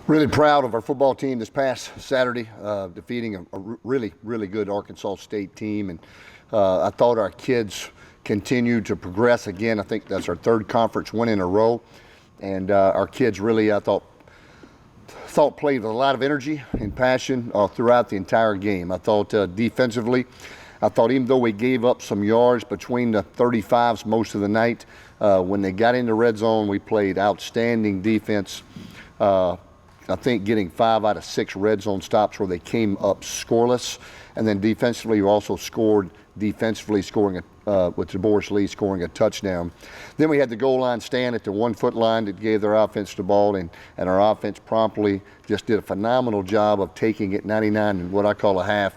Really proud of our football team this past Saturday, defeating a really, really good Arkansas State team. And I thought our kids continued to progress. Again, I think that's our third conference win in a row. And our kids really, I thought played with a lot of energy and passion throughout the entire game. I thought defensively, I thought even though we gave up some yards between the 35s most of the night, when they got into red zone, we played outstanding defense. I think getting 5 out of 6 red zone stops where they came up scoreless. And then defensively, we also scoring with DeBoris Lee scoring a touchdown. Then we had the goal line stand at the 1 foot line that gave their offense the ball, and our offense promptly just did a phenomenal job of taking it 99 and what I call a half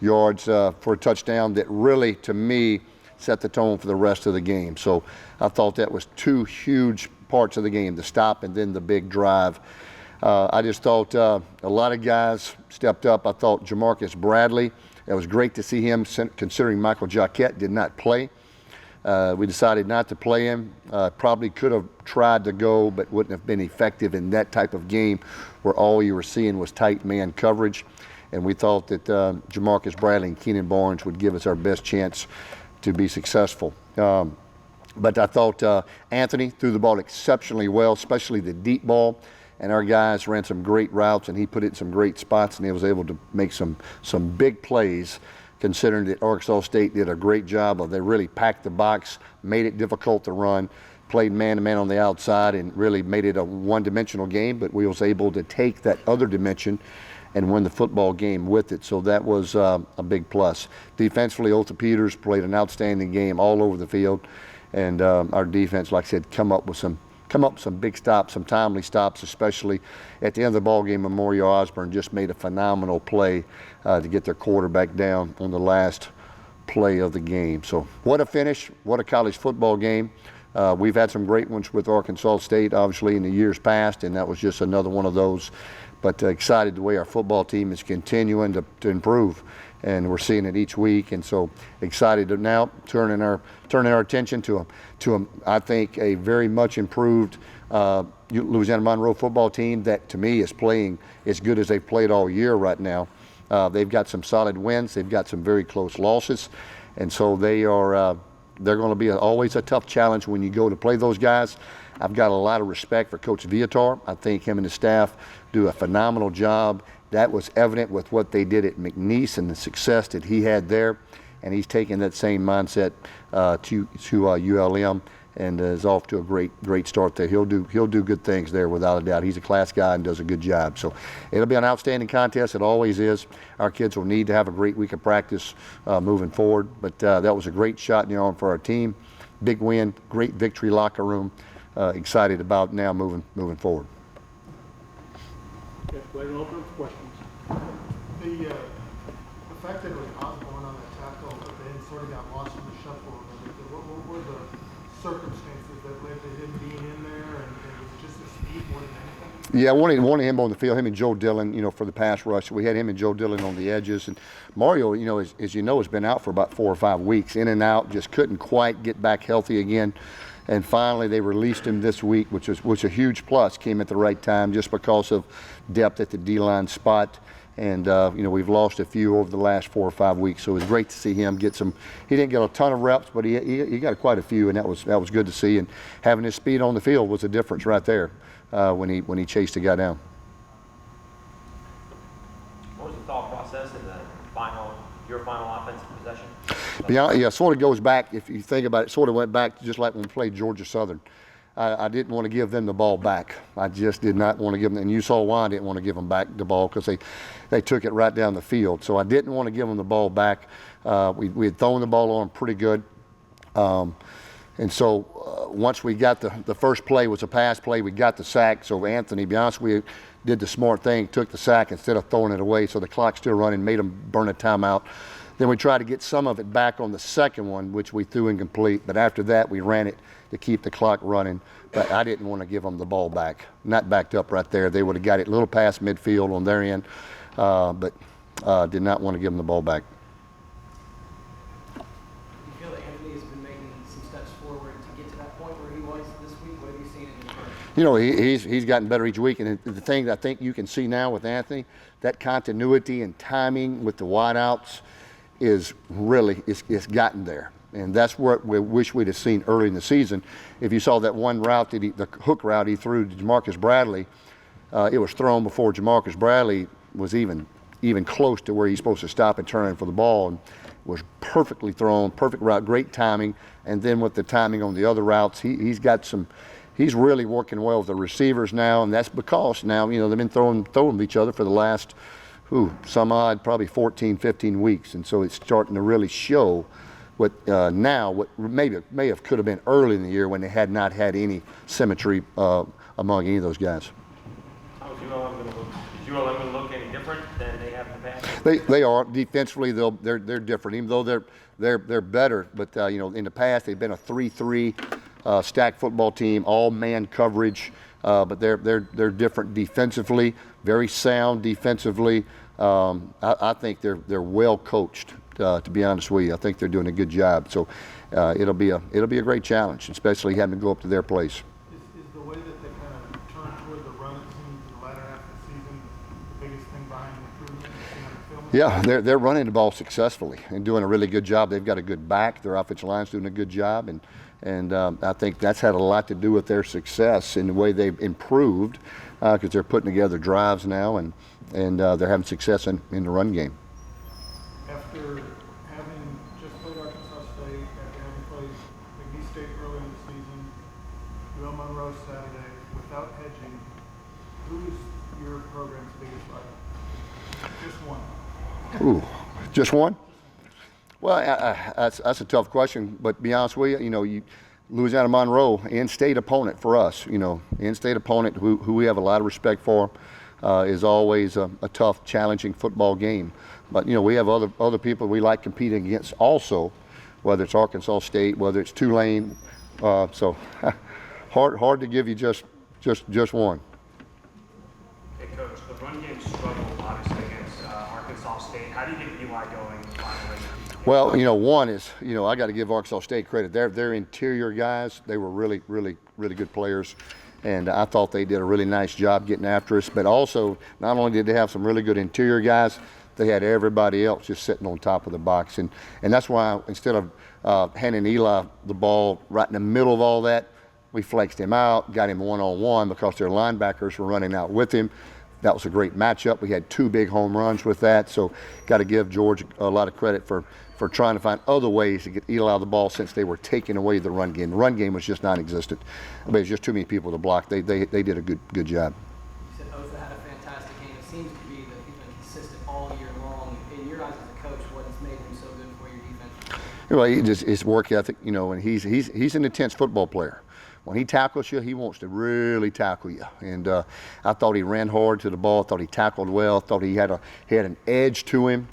yards for a touchdown that really, to me, set the tone for the rest of the game. So I thought that was 2 huge parts of the game, the stop and then the big drive. I just thought a lot of guys stepped up. I thought Jamarcus Bradley, it was great to see him, considering Michael Jacquette did not play. We decided not to play him. Probably could have tried to go, but wouldn't have been effective in that type of game where all you were seeing was tight man coverage. And we thought that Jamarcus Bradley and Keenan Barnes would give us our best chance to be successful. But I thought Anthony threw the ball exceptionally well, especially the deep ball. And our guys ran some great routes, and he put it in some great spots, and he was able to make some big plays, considering that Arkansas State did a great job of, they really packed the box, made it difficult to run, played man-to-man on the outside, and really made it a one-dimensional game, but we was able to take that other dimension and win the football game with it. So that was a big plus. Defensively, Otha Peters played an outstanding game all over the field, and our defense, like I said, come up with some big stops, some timely stops, especially at the end of the ball game. Memorial Osborne just made a phenomenal play to get their quarterback down on the last play of the game. So what a finish, what a college football game. We've had some great ones with Arkansas State, obviously, in the years past, and that was just another one of those. But excited the way our football team is continuing to improve, and we're seeing it each week. And so excited to now turning our attention to I think a very much improved Louisiana Monroe football team that, to me, is playing as good as they've played all year right now. They've got some solid wins. They've got some very close losses, and so they're going to be always a tough challenge when you go to play those guys. I've got a lot of respect for Coach Viator. I think him and his staff do a phenomenal job. That was evident with what they did at McNeese and the success that he had there. And he's taken that same mindset to ULM and is off to a great start there. He'll do good things there without a doubt. He's a class guy and does a good job. So it'll be an outstanding contest. It always is. Our kids will need to have a great week of practice moving forward. But that was a great shot in the arm for our team. Big win, great victory locker room. Excited about now moving forward. Okay, later open up for questions. The fact that it was Osborne on that tackle, but then sort of got lost in the shuffle. What were the circumstances that led to him being in there, and was it just his speed more than anything? Yeah, wanted him on the field, him and Joe Dillon, for the pass rush. We had him and Joe Dillon on the edges, and Mario, as you know, has been out for about 4 or 5 weeks, in and out, just couldn't quite get back healthy again. And finally, they released him this week, which was a huge plus. Came at the right time just because of depth at the D-line spot. And, we've lost a few over the last 4 or 5 weeks. So it was great to see him get some. He didn't get a ton of reps, but he got quite a few, and that was good to see. And having his speed on the field was a difference right there when he chased the guy down. What was the thought process in your final offensive possession? Yeah, sort of goes back, if you think about it, sort of went back to just like when we played Georgia Southern. I didn't want to give them the ball back. I just did not want to give them, and you saw why I didn't want to give them back the ball, because they took it right down the field. So I didn't want to give them the ball back. We had thrown the ball on them pretty good. And so once we got the first play was a pass play, we got the sack. So Anthony, to be honest, we did the smart thing, took the sack instead of throwing it away. So the clock's still running, made them burn a timeout. Then we tried to get some of it back on the second one, which we threw incomplete. But after that, we ran it to keep the clock running. But I didn't want to give them the ball back. Not backed up right there. They would have got it a little past midfield on their end, but did not want to give them the ball back. Do you feel that Anthony has been making some steps forward to get to that point where he was this week? What have you seen in his You know, he's gotten better each week, and the thing that I think you can see now with Anthony, that continuity and timing with the wideouts is really it's gotten there, and that's what we wish we'd have seen early in the season. If you saw that one route that the hook route he threw to Jamarcus Bradley, it was thrown before Jamarcus Bradley was even close to where he's supposed to stop and turn in for the ball, and was perfectly thrown, perfect route, great timing. And then with the timing on the other routes, he's really working well with the receivers now, and that's because now, you know, they've been throwing with each other for the last, some odd, probably 14, 15 weeks. And so it's starting to really show what could have been early in the year when they had not had any symmetry among any of those guys. How is ULM going to look? Is ULM going to look any different than they have in the past? They are defensively. They're different, even though they're better. But you know, in the past they've been a 3-3 stacked football team, all man coverage. But they're different defensively, very sound defensively. I think they're well coached. To be honest with you, I think they're doing a good job. So it'll be a great challenge, especially having to go up to their place. Is the way that they kind of turn toward the run, it seems, in the latter half of the season, the biggest thing behind the improvement in the film? Yeah, they're running the ball successfully and doing a really good job. They've got a good back. Their offensive line's doing a good job, and I think that's had a lot to do with their success in the way they've improved, because they're putting together drives now, and they're having success in the run game. After having just played Arkansas State, after having played McGee State early in the season, UL Monroe Saturday, without hedging, who is your program's biggest rival? Just one. Ooh, just one? Well, that's a tough question, but to be honest with you, Louisiana Monroe, in-state opponent for us, in-state opponent who we have a lot of respect for, is always a tough, challenging football game. But we have other people we like competing against also, whether it's Arkansas State, whether it's Tulane. So hard to give you just one. Hey, Coach, the run game struggled obviously against Arkansas State. How do you get Eli going finally? Well, one is, I got to give Arkansas State credit. Their interior guys, they were really, really, really good players. And I thought they did a really nice job getting after us. But also, not only did they have some really good interior guys, they had everybody else just sitting on top of the box. And that's why instead of handing Eli the ball right in the middle of all that, we flexed him out, got him one-on-one because their linebackers were running out with him. That was a great matchup. We had 2 big home runs with that. So got to give George a lot of credit for trying to find other ways to get Eli the ball since they were taking away the run game. The run game was just non-existent. But there's just too many people to block. They did a good job. You said Oza had a fantastic game. It seems to be that he's been consistent all year long. In your eyes as a coach, what has made him so good for your defense? Well, his work ethic, and he's an intense football player. When he tackles you, he wants to really tackle you. And I thought he ran hard to the ball. I thought he tackled well. I thought he had an edge to him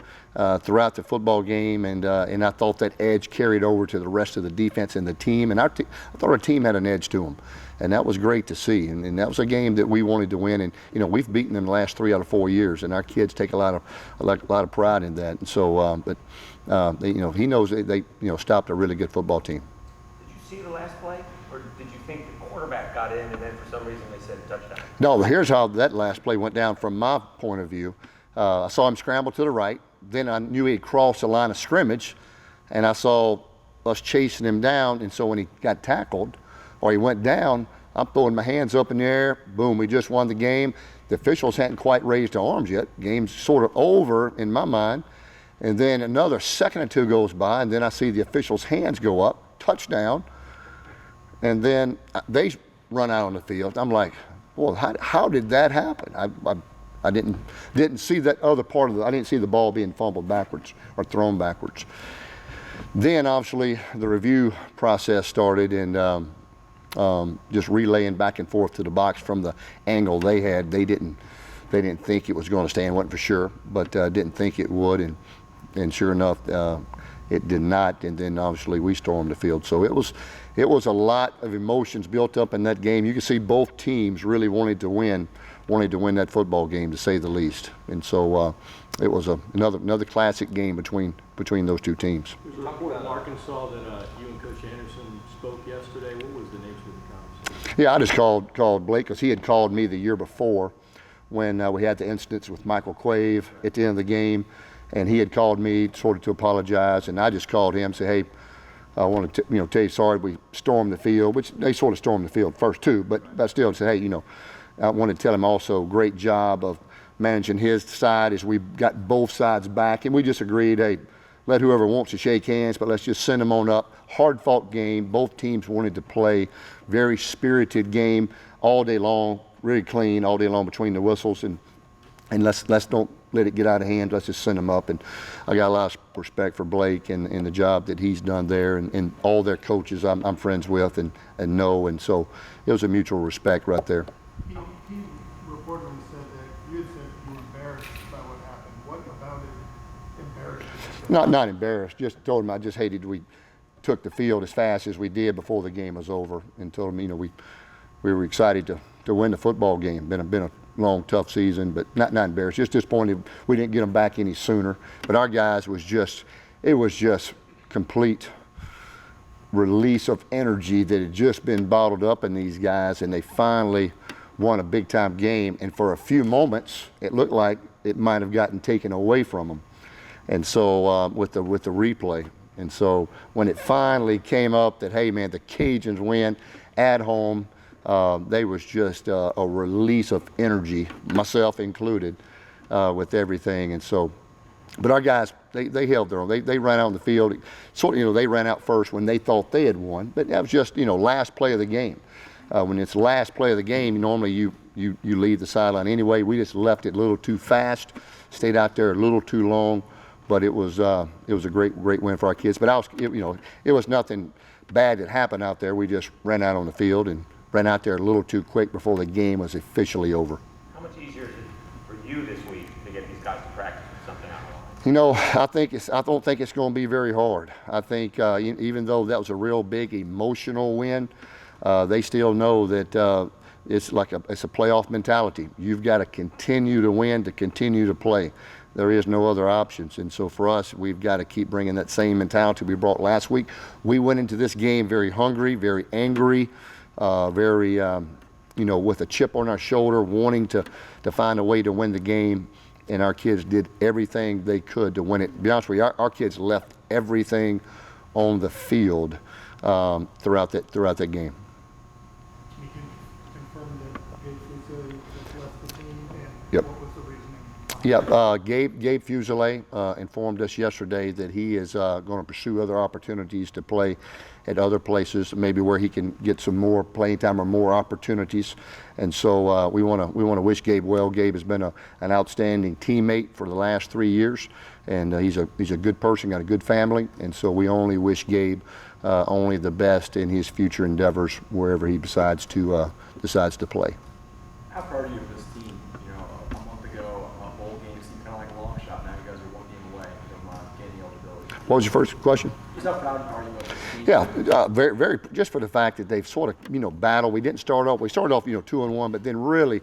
throughout the football game, and I thought that edge carried over to the rest of the defense and the team. And I thought our team had an edge to them, and that was great to see. And that was a game that we wanted to win. And we've beaten them the last 3 out of 4 years, and our kids take a lot of pride in that. And so, he knows they stopped a really good football team. Did you see the last play, or did you think the quarterback got in and then for some reason they said touchdown? No, here's how that last play went down from my point of view. I saw him scramble to the right. Then I knew he had crossed the line of scrimmage, and I saw us chasing him down. And so when he got tackled or he went down, I'm throwing my hands up in the air. Boom, we just won the game. The officials hadn't quite raised their arms yet. Game's sort of over in my mind. And then another second or 2 goes by, and then I see the officials' hands go up, touchdown. And then they run out on the field. I'm like, well, how did that happen? I didn't see that other part of I didn't see the ball being fumbled backwards or thrown backwards. Then obviously the review process started, and just relaying back and forth to the box from the angle they had. They didn't think it was going to stand. Wasn't for sure, but didn't think it would, and sure enough, it did not. And then obviously we stormed the field. So it was a lot of emotions built up in that game. You can see both teams really wanted to win that football game, to say the least. And so it was another classic game between those 2 teams. There's a report in Arkansas that you and Coach Anderson spoke yesterday. What was the nature of the conversation? Yeah, I just called Blake because he had called me the year before when we had the incidents with Michael Quave at the end of the game, and he had called me sort of to apologize, and I just called him and said, hey, I want to tell you sorry we stormed the field, which they sort of stormed the field first too, but still said, hey, I want to tell him also great job of managing his side as we got both sides back, and we just agreed, hey, let whoever wants to shake hands, but let's just send them on up. Hard-fought game. Both teams wanted to play. Very spirited game all day long, really clean all day long between the whistles, and let's don't let it get out of hand. Let's just send them up. And I got a lot of respect for Blake and the job that he's done there, and all their coaches I'm friends with and know, and so it was a mutual respect right there. He reportedly said that you had said you were embarrassed by what happened. What about it embarrassed you? Not embarrassed. Just told him I just hated we took the field as fast as we did before the game was over, and told him we were excited to win the football game. Been a long, tough season, but not embarrassed. Just disappointed we didn't get them back any sooner. But our guys it was just complete release of energy that had just been bottled up in these guys, and they finally won a big time game. And for a few moments, it looked like it might have gotten taken away from them. And so with the replay, and so when it finally came up that, hey man, the Cajuns win at home, they was just a release of energy, myself included, with everything. And so, but our guys, they held their own. They ran out on the field. Sort of, they ran out first when they thought they had won, but that was just, last play of the game. When it's last play of the game, normally you leave the sideline anyway. We just left it a little too fast, stayed out there a little too long. But it was a great win for our kids. But it was nothing bad that happened out there. We just ran out on the field and ran out there a little too quick before the game was officially over. How much easier is it for you this week to get these guys to practice with something out of the line? I don't think it's going to be very hard. I think even though that was a real big emotional win, they still know that it's a playoff mentality. You've got to continue to win to continue to play. There is no other options. And so for us, we've got to keep bringing that same mentality we brought last week. We went into this game very hungry, very angry, very, with a chip on our shoulder, wanting to find a way to win the game. And our kids did everything they could to win it. To be honest with you, our kids left everything on the field throughout that game. You can confirm that Gabe just left the team, and Yep. what was the reasoning? Yeah, Gabe Fuselier informed us yesterday that he is going to pursue other opportunities to play at other places, maybe where he can get some more playing time or more opportunities. And so we want to wish Gabe well. Gabe has been an outstanding teammate for the last 3 years, and he's a good person, got a good family, and so we only wish Gabe only the best in his future endeavors wherever he decides to play. How proud are you of this team? A month ago, a bowl game seemed kind of like a long shot. Now you guys are one game away from gaining eligibility. What was your first question? Just how proud are you of this team? Yeah, very, very. Just for the fact that they've sort of, battled. We started off 2-1, but then really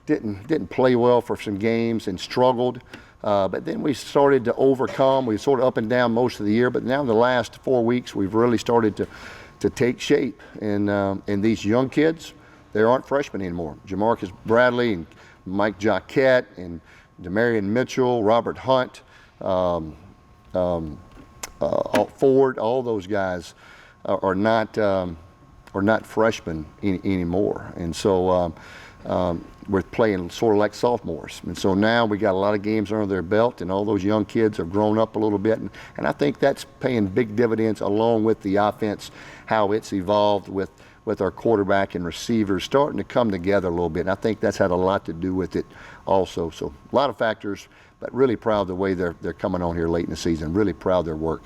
didn't play well for some games and struggled. But then we started to overcome. We sort of up and down most of the year, but now in the last 4 weeks, we've really started to take shape. And these young kids, they aren't freshmen anymore. Jamarcus Bradley and Mike Jaquette and Demarion Mitchell, Robert Hunt, Ford, all those guys are not freshmen anymore. And so we're playing sort of like sophomores. And so now we got a lot of games under their belt, and all those young kids have grown up a little bit. And I think that's paying big dividends, along with the offense, how it's evolved with our quarterback and receivers starting to come together a little bit. And I think that's had a lot to do with it also. So a lot of factors, but really proud of the way they're coming on here late in the season. Really proud of their work.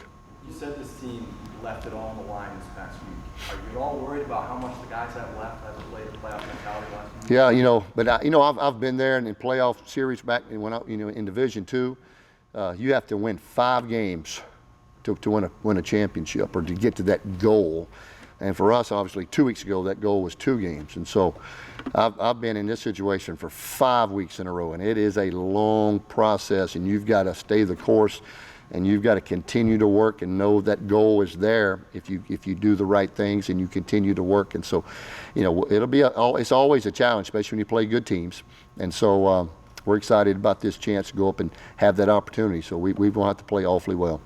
You said this team left it all on the line this past week. Are you at all worried about how much the guys have left as it related to playoff mentality last week? Yeah, I've been there in playoff series back when in Division II. You have to win 5 games to win a championship or to get to that goal. And for us, obviously, 2 weeks ago, that goal was 2 games. And so I've been in this situation for 5 weeks in a row, and it is a long process, and you've got to stay the course and you've got to continue to work and know that goal is there if you do the right things and you continue to work. And so, you know, it's always a challenge, especially when you play good teams. And so we're excited about this chance to go up and have that opportunity. So we will have to play awfully well.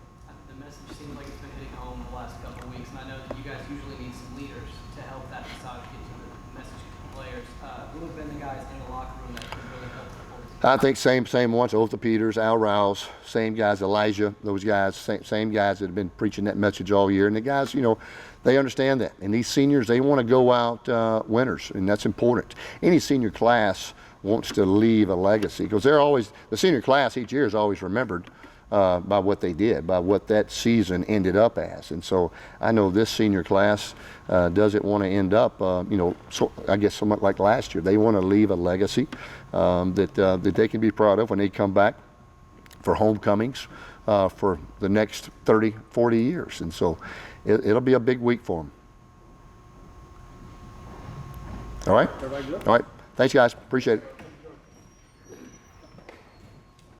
The message seems like it's been hitting home the last couple of weeks, and I know that you guys usually need some leaders to help that message get to the message to the players. Who have been the guys in the locker room that can really help support this? I think same ones, Otha Peters, Al Rouse, same guys, Elijah, those guys, same guys that have been preaching that message all year. And the guys, you know, they understand that. And these seniors, they want to go out winners, and that's important. Any senior class wants to leave a legacy, because the senior class each year is always remembered by what they did, by what that season ended up as. And so I know this senior class doesn't want to end up, you know, so I guess somewhat like last year. They want to leave a legacy that they can be proud of when they come back for homecomings for the next 30, 40 years. And so it'll be a big week for them. All right? All right. Thanks, guys. Appreciate it.